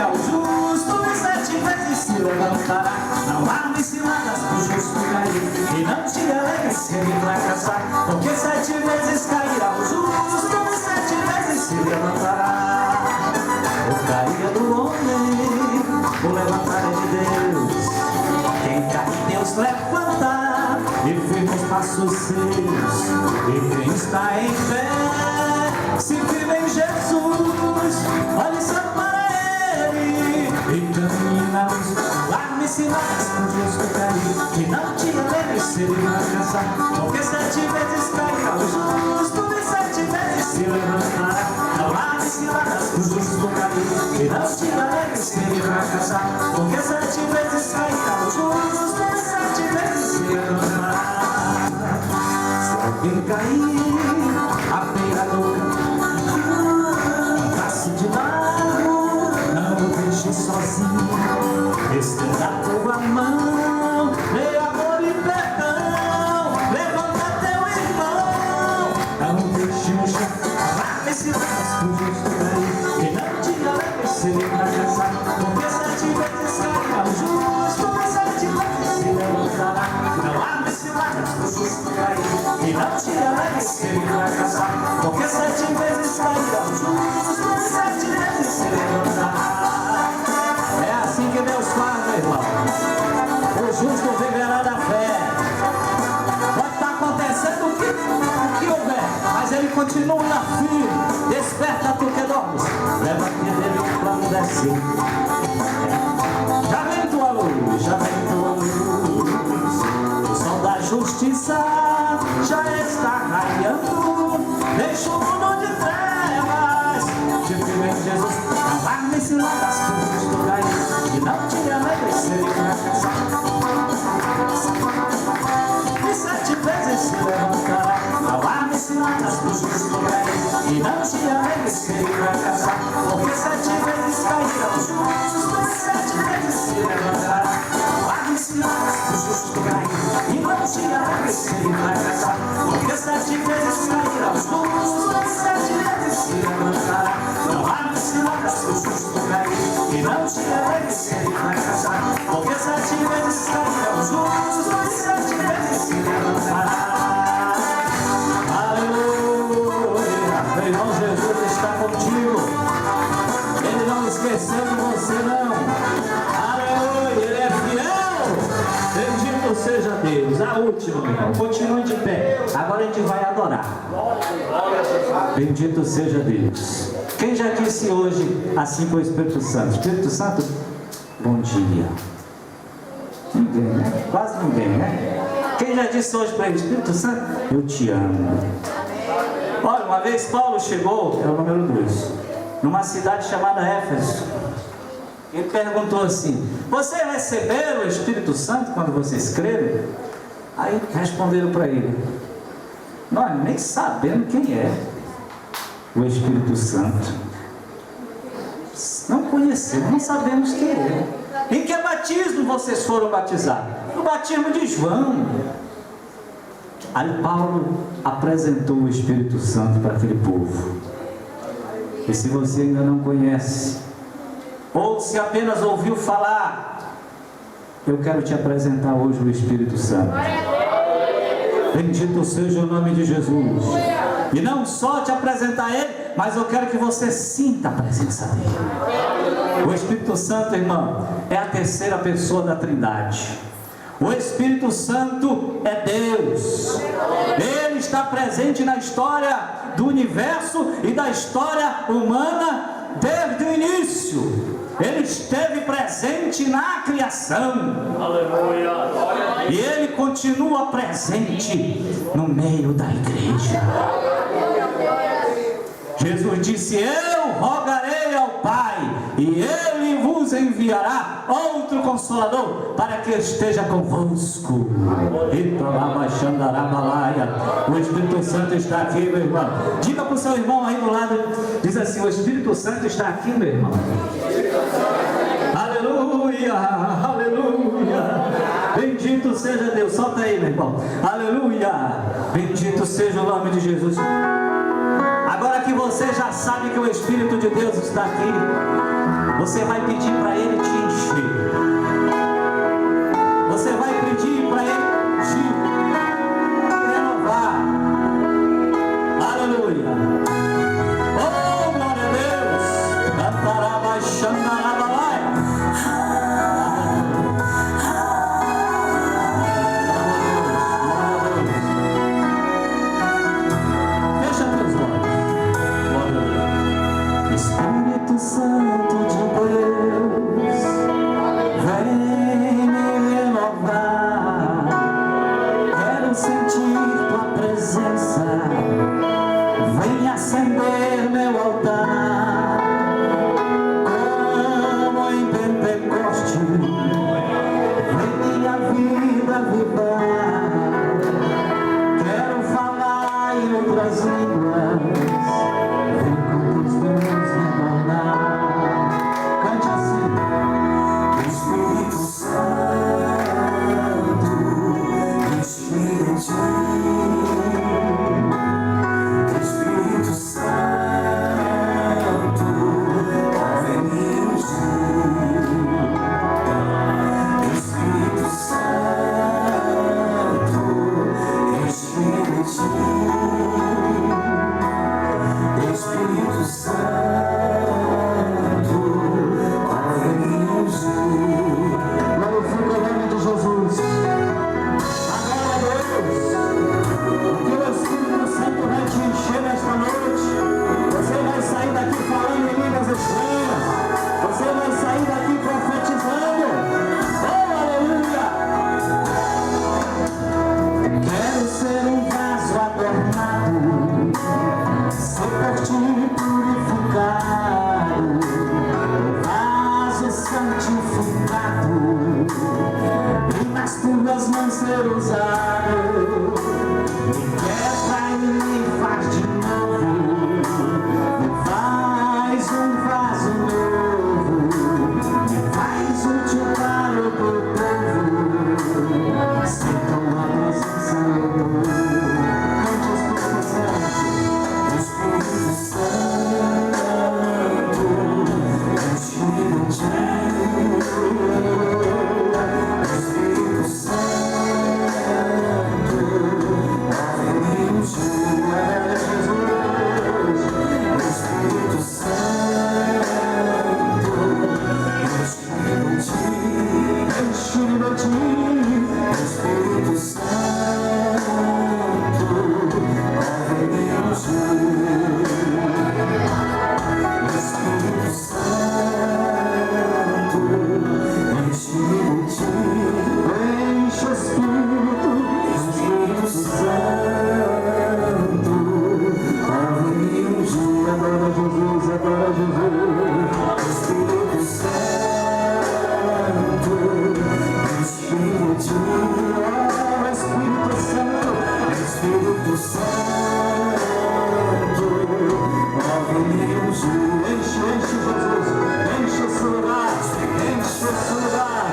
cairá o justo e 7 vezes se levantará. Não há ciladas pro justo cair, e não te alegres se ele fracassar, porque 7 vezes cairá o justo e 7 vezes se levantará. O cair é do homem, o levantar é de Deus. Quem cai, Deus levanta, e firma os passos seus. E quem está em fé, se firma em Jesus, olhe só para Ele e caminha. Largue-se mais com justo cair, e não te alegres se ele fracassar, porque 7 vezes cairá o justo e 7 vezes se levantará. Não largue-se mais com justo cair, e não te alegres se ele fracassar, porque 7 vezes cairá o justo e 7 vezes se levantará. Se alguém cair à beira do caminho, passe de lado, não o deixe sozinho. Estenda a tua mão, dê amor e perdão, levanta teu irmão, não deixe no chão. Largue-se mais pro justo cair, e não te alegres se ele fracassar, porque 7 vezes cairá o justo e 7 vezes se levantará. Não largue-se mais pro justo cair, e não te alegres se ele fracassar, porque 7 vezes cairá o justo e 7 vezes se levantará. É assim que Deus faz, meu irmão. O justo viverá da fé. Pode estar acontecendo o que houver, mas ele continua firme. Desperta tu que dormes, leva-te dele quando descer. Já vem tua luz, já vem tua luz. O sol da justiça já está raiando. Deixa o mundo de trevas, te firme em Jesus. Não largue-se lá das cruzes do cair, e não te alegres se ele fracassar. E 7 vezes se levantará. Não largue-se lá das cruzes do cair, e não te alegres se ele fracassar, porque 7 vezes cairá o justo e 7 vezes se levantará. Largue-se lá das cruzes do cair, e não te alegres se ele fracassar, porque 7 vezes cairá o justo e 7 vezes se levantará. Não largue-se lá das cruzes do cair, e não te alegres se ele fracassar, porque 7 vezes cairá o justo e 7 vezes se levantará. Meu irmão, Jesus está contigo. Ele não esqueceu de você, não. Aleluia, Ele é fiel. Bendito seja Deus. A última, meu irmão. Continue de pé. Agora a gente vai adorar. Bendito seja Deus. Quem já disse hoje assim foi o Espírito Santo? Espírito Santo, bom dia. Ninguém, né? Quase ninguém, né? Quem já disse hoje para ele, Espírito Santo, eu te amo. Olha, uma vez Paulo chegou, é o número 2, numa cidade chamada Éfeso. Ele perguntou assim: você recebeu o Espírito Santo quando vocês creram? Aí responderam para ele: nós nem sabemos quem é o Espírito Santo. Não conhecemos, não sabemos quem é. Em que batismo vocês foram batizados? No batismo de João. Aí Paulo apresentou o Espírito Santo para aquele povo. E se você ainda não conhece, ou se apenas ouviu falar, eu quero te apresentar hoje o Espírito Santo. Bendito seja o nome de Jesus. E não só te apresentar Ele, mas eu quero que você sinta a presença dEle. O Espírito Santo, irmão, é a terceira pessoa da Trindade. O Espírito Santo é Deus. Ele está presente na história do universo e da história humana desde o início. Ele esteve presente na criação. Aleluia. E Ele continua presente no meio da igreja. Jesus disse: eu rogarei ao Pai, e Ele vos enviará outro Consolador, para que esteja convosco. O Espírito Santo está aqui, meu irmão. Diga para o seu irmão aí do lado, diz assim: o Espírito Santo está aqui, meu irmão. Aleluia, aleluia. Bendito seja Deus. Solta aí, meu irmão. Aleluia. Bendito seja o nome de Jesus. Agora que você já sabe que o Espírito de Deus está aqui, Você vai pedir para Ele te encher. Você vai pedir para Ele te renovar. Aleluia. Oh, glória a Deus. Cantará baixando a balaia. Fecha teus olhos. Glória a Deus. Espírito Santo de Deus, vem me renovar. Quero sentir tua presença. Vem acender meu altar. Como em Pentecoste, vem minha vida avivar. Quero falar em outras línguas. Vem com os dons me tornar. Cante assim. Espírito Santo, Espírito Santo, vem me ungir. Espírito Santo, Espírito Santo, vem me ungir. Glorifica o nome de Jesus. Agora, Deus, que o Espírito Santo vai te encher nesta noite. Você vai sair daqui falando em línguas estranhas. Você vai sair daqui profetizando. Oh, aleluia! Quero ser um vaso adornado, ser por ti purificado, vaso santificado, e nas tuas mãos ser usado. Me quebra e me faz de novo, me faz um vaso novo, me faz útil para o teu povo. Sinto uma presença no mundo. Cante Espírito Santo, Espírito Santo, Espírito Santo, vem me ungir. Espírito Santo, enche-me de ti. Espírito Santo, vem me ungir. Espírito Santo, enche-me de ti. Enche o Espírito, Espírito Santo, vem me ungir. Adora Jesus, adora Jesus. Espírito Santo, enche-me de ti. Espírito Santo, Espírito Santo, vem me ungir. Enche, enche Jesus, enche esse lugar, enche esse lugar,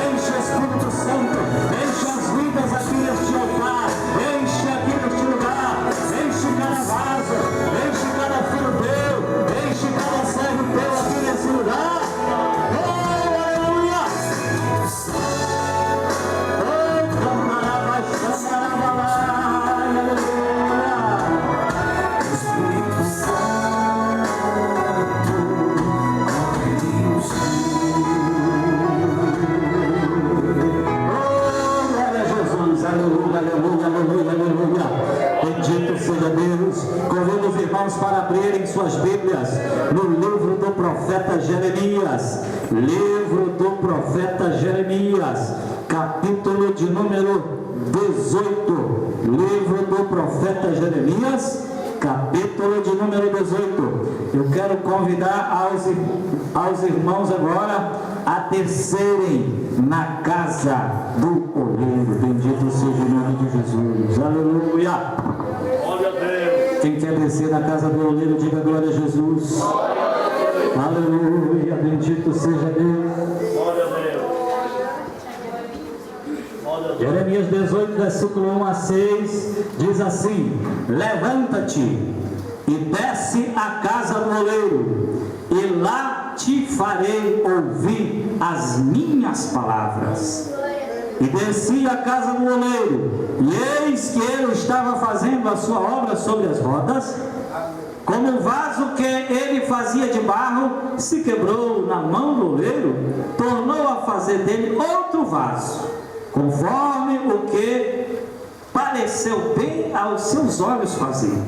enche Espírito Santo, enche as vidas aqui neste altar, enche aqui neste lugar, enche cada vaso, enche cada filho teu, enche cada servo teu aqui nesse lugar. Oh, aleluia! Oh, cantará, aleluia! Espírito Santo, vem me ungir. Oh, glória a Jesus, aleluia, aleluia, aleluia, aleluia. Bendito seja Deus. Convido os irmãos para abrirem suas Bíblias no livro do profeta Jeremias. Livro do profeta Jeremias, capítulo de número 18. Livro do profeta Jeremias, capítulo de número 18. Eu quero convidar aos irmãos agora a descerem na casa do oleiro. Bendito seja o nome de Jesus. Aleluia. Glória a Deus. Quem quer descer na casa do oleiro, diga glória a Jesus. Aleluia. Bendito seja Deus. Glória a Deus. Jeremias 18, versículo 1 a 6, diz assim: levanta-te e desce à casa do oleiro, e lá te farei ouvir as minhas palavras. E desci à casa do oleiro, e eis que ele estava fazendo a sua obra sobre as rodas. Como o vaso que ele fazia de barro se quebrou na mão do oleiro, tornou a fazer dele outro vaso, conforme o que pareceu bem aos seus olhos fazer.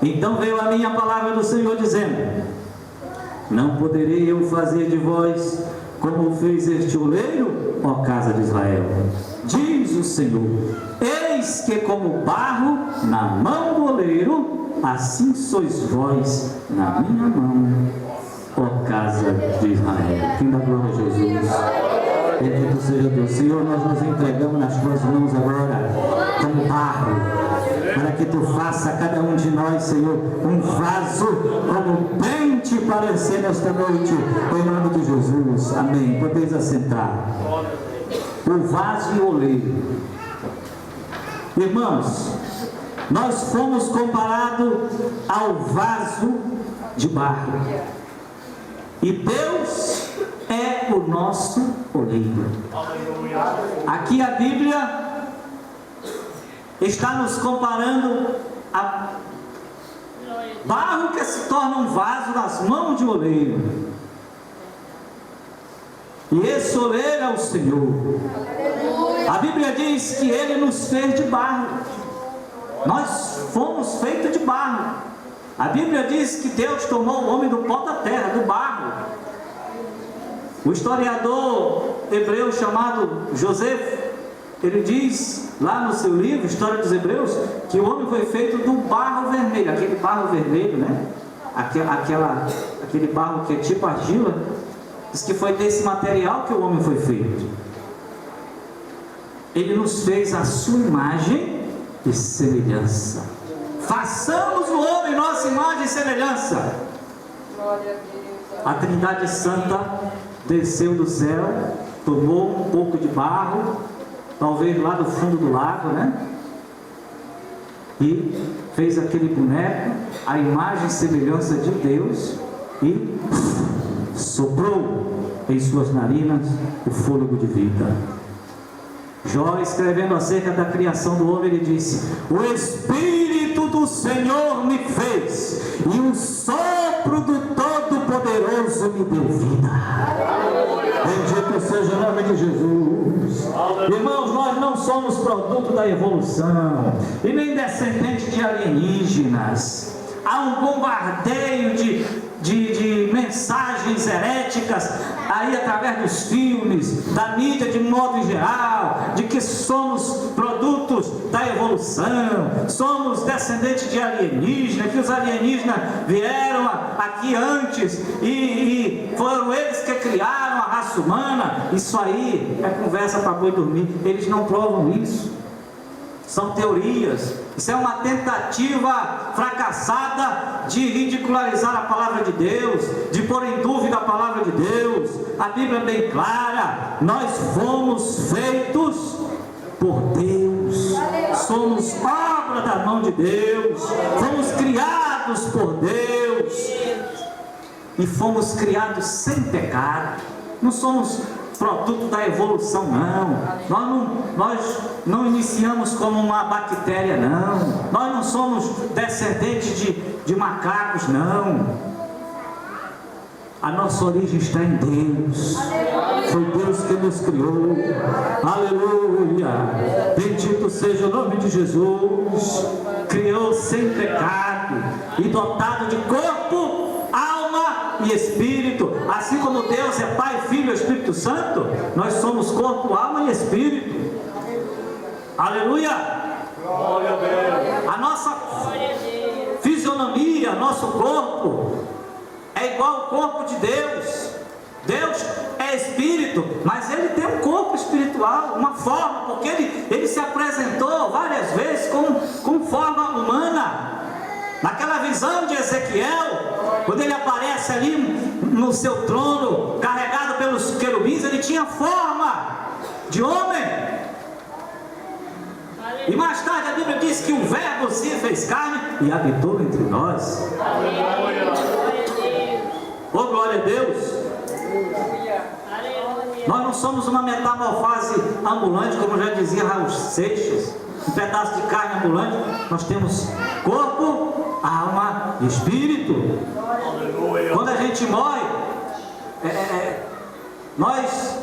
Então veio a minha palavra do Senhor dizendo: não poderei eu fazer de vós como fez este oleiro, ó casa de Israel? Diz o Senhor: eis que como barro na mão do oleiro, assim sois vós na minha mão, ó casa de Israel. Quem dá glória a Jesus? Bendito seja Deus. Senhor, nós nos entregamos nas tuas mãos agora, como barro, para que tu faça a cada um de nós, Senhor, um vaso como bem te parecer nesta noite, em nome de Jesus. Amém. Podeis assentar. O vaso e o oleiro. Irmãos, nós fomos comparados ao vaso de barro, e Deus é o nosso oleiro. Aqui a Bíblia está nos comparando a barro que se torna um vaso nas mãos de oleiro, e esse oleiro é o Senhor. A Bíblia diz que Ele nos fez de barro. Nós fomos feitos de barro. A Bíblia diz que Deus tomou o homem do pó da terra, do barro. O historiador hebreu chamado José, ele diz lá no seu livro, História dos Hebreus, que o homem foi feito do barro vermelho, aquele barro vermelho, né? Aquele barro que é tipo argila. Diz que foi desse material que o homem foi feito. Ele nos fez a sua imagem e semelhança. Façamos o homem nossa imagem e semelhança. A Trindade Santa desceu do céu, tomou um pouco de barro, talvez lá do fundo do lago, né? E fez aquele boneco, a imagem e semelhança de Deus, e soprou em suas narinas o fôlego de vida. Jó, escrevendo acerca da criação do homem, ele disse: o Espírito do Senhor me fez, e o sopro do Todo-Poderoso me deu vida. Bendito seja o nome de Jesus. Irmãos, nós não somos produto da evolução, e nem descendentes de alienígenas. Há um bombardeio de mensagens heréticas aí através dos filmes, da mídia de modo geral, de que somos produtos da evolução, somos descendentes de alienígenas, que os alienígenas vieram aqui antes e foram eles que criaram a raça humana. Isso aí é conversa para boi dormir. Eles não provam isso. São teorias. Isso é uma tentativa fracassada de ridicularizar a palavra de Deus, de pôr em dúvida a palavra de Deus. A Bíblia é bem clara: nós fomos feitos por Deus, somos obra da mão de Deus, fomos criados por Deus, e fomos criados sem pecado. Não somos produto da evolução, não. Nós não iniciamos como uma bactéria, não. Nós não somos descendentes de macacos, não. A nossa origem está em Deus. Foi Deus que nos criou. Aleluia. Bendito seja o nome de Jesus. Criou sem pecado e dotado de corpo, alma e espírito. Assim como Deus é Pai, Filho e Espírito Santo, nós somos corpo, alma e espírito. Aleluia. Glória a Deus. A nossa fisionomia, nosso corpo é igual ao corpo de Deus. Deus é espírito, mas ele tem um corpo espiritual, uma forma, porque ele se apresentou várias vezes com forma humana. Naquela visão de Ezequiel, quando ele aparece ali no seu trono, carregado pelos querubins, ele tinha forma de homem. E mais tarde a Bíblia diz que o Verbo se fez carne e habitou entre nós. Oh, glória a Deus. Nós não somos uma metamorfose ambulante, como já dizia Raul Seixas, um pedaço de carne ambulante. Nós temos corpo, alma e espírito. Quando a gente morre, nós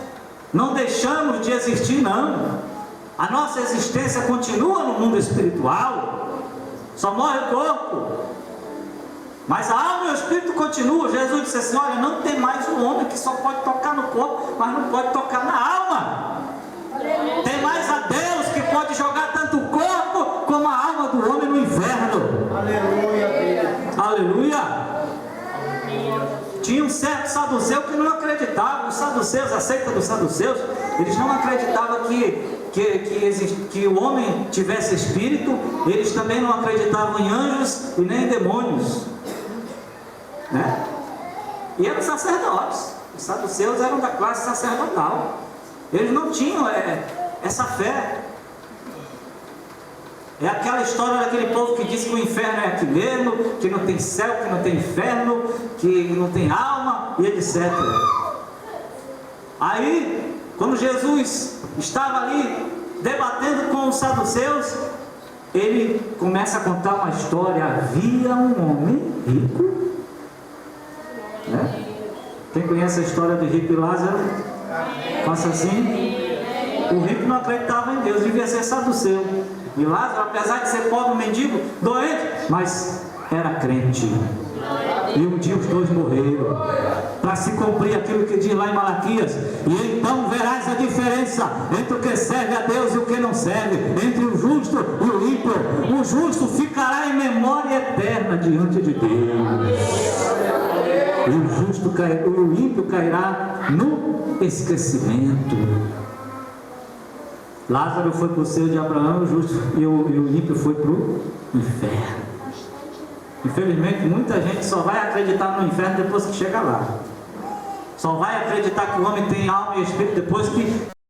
não deixamos de existir, não. A nossa existência continua no mundo espiritual. Só morre o corpo, mas a alma e o espírito continuam. Jesus disse assim: olha, não tem mais um homem que só pode tocar no corpo, mas não pode tocar na alma. Tem mais a Deus que pode jogar tanto o corpo como a alma do homem no inferno. Aleluia, Deus. Aleluia. Tinha um certo saduceu que não acreditava. Os saduceus, a seita dos saduceus, eles não acreditavam que o homem tivesse espírito. Eles também não acreditavam em anjos e nem em demônios, né? E eram sacerdotes. Os saduceus eram da classe sacerdotal. Eles não tinham essa fé. É aquela história daquele povo que diz que o inferno é aqui mesmo, que não tem céu, que não tem inferno, que não tem alma e etc. Aí, quando Jesus estava ali debatendo com os saduceus, ele começa a contar uma história. Havia um homem rico, né? Quem conhece a história do rico e Lázaro? Faça assim. O rico não acreditava em Deus, devia ser saduceu. E Lázaro, apesar de ser pobre, mendigo, doente, mas era crente. E um dia os dois morreram, para se cumprir aquilo que diz lá em Malaquias: e então verás a diferença entre o que serve a Deus e o que não serve, entre o justo e o ímpio. O justo ficará em memória eterna diante de Deus, e o ímpio cairá no esquecimento. Lázaro foi para o seio de Abraão, o justo, e o ímpio foi para o inferno. Infelizmente, muita gente só vai acreditar no inferno depois que chega lá. Só vai acreditar que o homem tem alma e espírito depois que